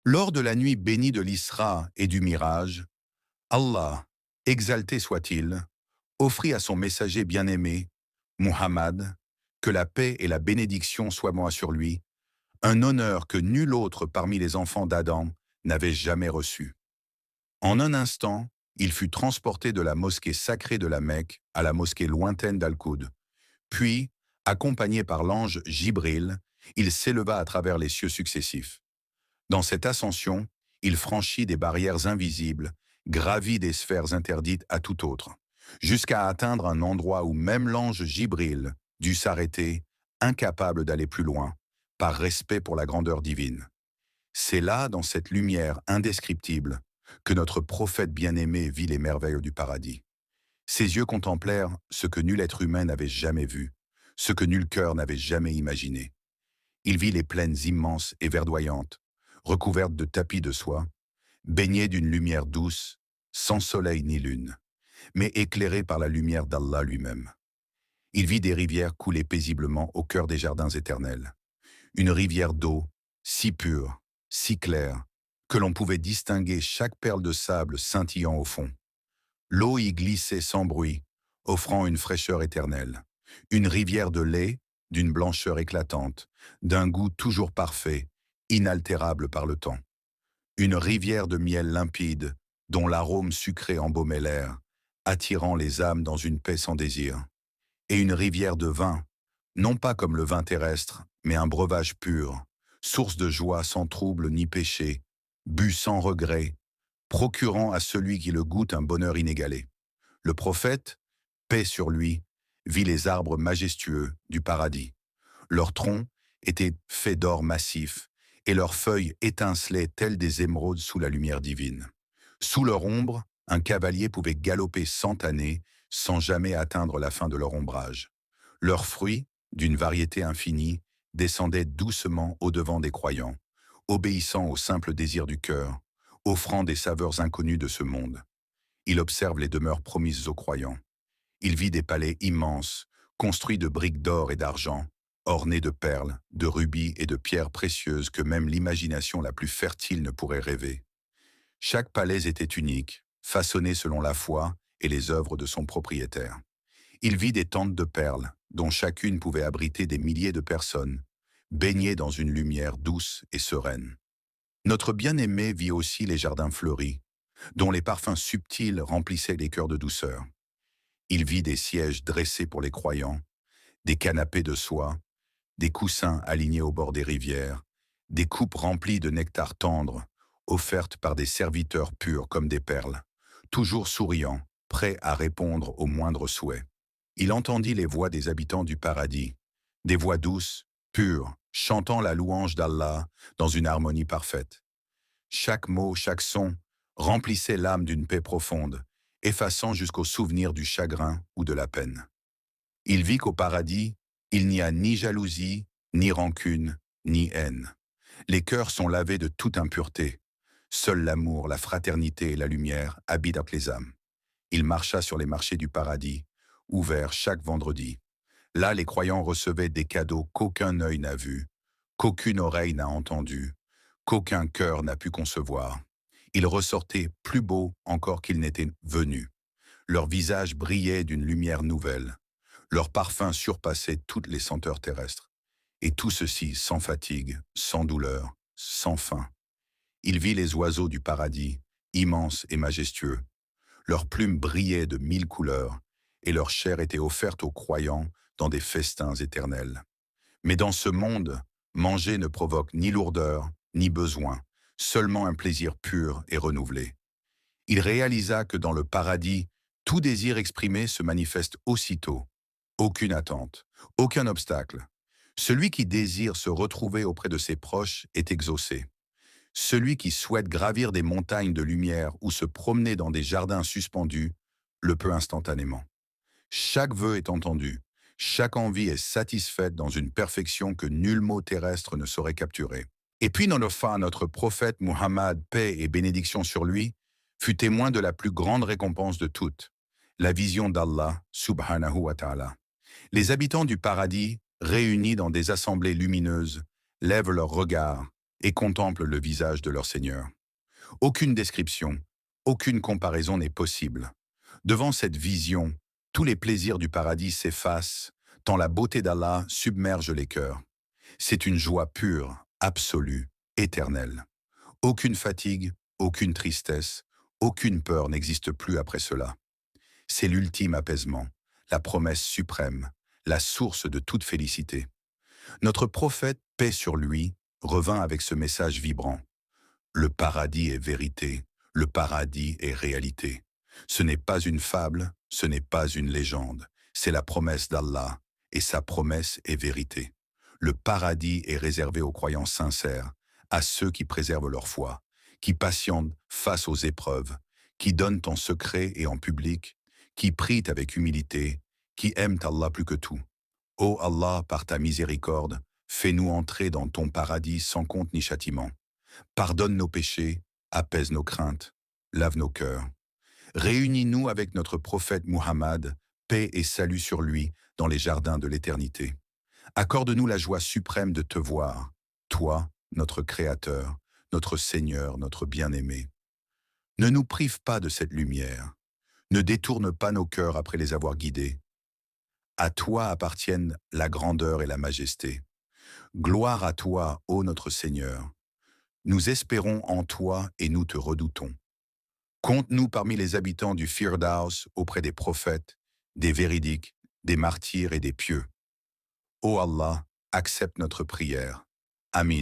Lors de la nuit bénie de l'Isra et du Mirage, Allah, exalté soit-il, offrit à son messager bien-aimé, Muhammad, que la paix et la bénédiction soient moi sur lui, un honneur que nul autre parmi les enfants d'Adam n'avait jamais reçu. En un instant, il fut transporté de la mosquée sacrée de la Mecque à la mosquée lointaine d'Al-Qud. Puis, accompagné par l'ange Jibril, il s'éleva à travers les cieux successifs. Dans cette ascension, il franchit des barrières invisibles, gravit des sphères interdites à tout autre, jusqu'à atteindre un endroit où même l'ange Jibril dut s'arrêter, incapable d'aller plus loin, par respect pour la grandeur divine. C'est là, dans cette lumière indescriptible, que notre prophète bien-aimé vit les merveilles du paradis. Ses yeux contemplèrent ce que nul être humain n'avait jamais vu, ce que nul cœur n'avait jamais imaginé. Il vit les plaines immenses et verdoyantes, recouvertes de tapis de soie, baignées d'une lumière douce, sans soleil ni lune, mais éclairées par la lumière d'Allah lui-même. Il vit des rivières couler paisiblement au cœur des jardins éternels. Une rivière d'eau, si pure, si claire, que l'on pouvait distinguer chaque perle de sable scintillant au fond. L'eau y glissait sans bruit, offrant une fraîcheur éternelle. Une rivière de lait, d'une blancheur éclatante, d'un goût toujours parfait, inaltérable par le temps. Une rivière de miel limpide, dont l'arôme sucré embaumait l'air, attirant les âmes dans une paix sans désir. Et une rivière de vin, non pas comme le vin terrestre, mais un breuvage pur, source de joie sans trouble ni péché, bu sans regret, procurant à celui qui le goûte un bonheur inégalé. Le prophète, paix sur lui, vit les arbres majestueux du paradis. Leurs troncs étaient faits d'or massif, et leurs feuilles étincelaient telles des émeraudes sous la lumière divine. Sous leur ombre, un cavalier pouvait galoper 100 années sans jamais atteindre la fin de leur ombrage. Leurs fruits, d'une variété infinie, descendaient doucement au-devant des croyants, obéissant au simple désir du cœur, offrant des saveurs inconnues de ce monde. Il observe les demeures promises aux croyants. Il vit des palais immenses, construits de briques d'or et d'argent, ornés de perles, de rubis et de pierres précieuses que même l'imagination la plus fertile ne pourrait rêver. Chaque palais était unique, façonné selon la foi et les œuvres de son propriétaire. Il vit des tentes de perles, dont chacune pouvait abriter des milliers de personnes, baignées dans une lumière douce et sereine. Notre bien-aimé vit aussi les jardins fleuris, dont les parfums subtils remplissaient les cœurs de douceur. Il vit des sièges dressés pour les croyants, des canapés de soie, des coussins alignés au bord des rivières, des coupes remplies de nectar tendre, offertes par des serviteurs purs comme des perles, toujours souriants, prêts à répondre aux moindres souhaits. Il entendit les voix des habitants du paradis, des voix douces, pures, chantant la louange d'Allah dans une harmonie parfaite. Chaque mot, chaque son remplissait l'âme d'une paix profonde, effaçant jusqu'au souvenir du chagrin ou de la peine. Il vit qu'au paradis, il n'y a ni jalousie, ni rancune, ni haine. Les cœurs sont lavés de toute impureté. Seul l'amour, la fraternité et la lumière habitent les âmes. Il marcha sur les marchés du paradis, ouverts chaque vendredi. Là, les croyants recevaient des cadeaux qu'aucun œil n'a vus, qu'aucune oreille n'a entendu, qu'aucun cœur n'a pu concevoir. Ils ressortaient plus beaux encore qu'ils n'étaient venus. Leurs visages brillaient d'une lumière nouvelle. Leurs parfums surpassaient toutes les senteurs terrestres. Et tout ceci sans fatigue, sans douleur, sans faim. Il vit les oiseaux du paradis, immenses et majestueux. Leurs plumes brillaient de 1000 couleurs, et leur chair était offerte aux croyants dans des festins éternels. Mais dans ce monde, manger ne provoque ni lourdeur, ni besoin, seulement un plaisir pur et renouvelé. Il réalisa que dans le paradis, tout désir exprimé se manifeste aussitôt. Aucune attente, aucun obstacle. Celui qui désire se retrouver auprès de ses proches est exaucé. Celui qui souhaite gravir des montagnes de lumière ou se promener dans des jardins suspendus le peut instantanément. Chaque vœu est entendu, chaque envie est satisfaite dans une perfection que nul mot terrestre ne saurait capturer. Et puis notre prophète Muhammad, paix et bénédiction sur lui, fut témoin de la plus grande récompense de toutes, la vision d'Allah subhanahu wa ta'ala. Les habitants du paradis, réunis dans des assemblées lumineuses, lèvent leurs regards, et contemplent le visage de leur Seigneur. Aucune description, aucune comparaison n'est possible. Devant cette vision, tous les plaisirs du paradis s'effacent, tant la beauté d'Allah submerge les cœurs. C'est une joie pure, absolue, éternelle. Aucune fatigue, aucune tristesse, aucune peur n'existe plus après cela. C'est l'ultime apaisement, la promesse suprême, la source de toute félicité. Notre prophète, paix sur lui, revint avec ce message vibrant. Le paradis est vérité, le paradis est réalité. Ce n'est pas une fable, ce n'est pas une légende, c'est la promesse d'Allah, et sa promesse est vérité. Le paradis est réservé aux croyants sincères, à ceux qui préservent leur foi, qui patientent face aux épreuves, qui donnent en secret et en public, qui prient avec humilité, qui aiment Allah plus que tout. Ô Allah, par ta miséricorde, fais-nous entrer dans ton paradis sans compte ni châtiment. Pardonne nos péchés, apaise nos craintes, lave nos cœurs. Réunis-nous avec notre prophète Muhammad, paix et salut sur lui, dans les jardins de l'éternité. Accorde-nous la joie suprême de te voir, toi, notre Créateur, notre Seigneur, notre bien-aimé. Ne nous prive pas de cette lumière. Ne détourne pas nos cœurs après les avoir guidés. À toi appartiennent la grandeur et la majesté. Gloire à toi, ô notre Seigneur. Nous espérons en toi et nous te redoutons. Compte-nous parmi les habitants du Firdaus auprès des prophètes, des véridiques, des martyrs et des pieux. Ô Allah, accepte notre prière. Amin.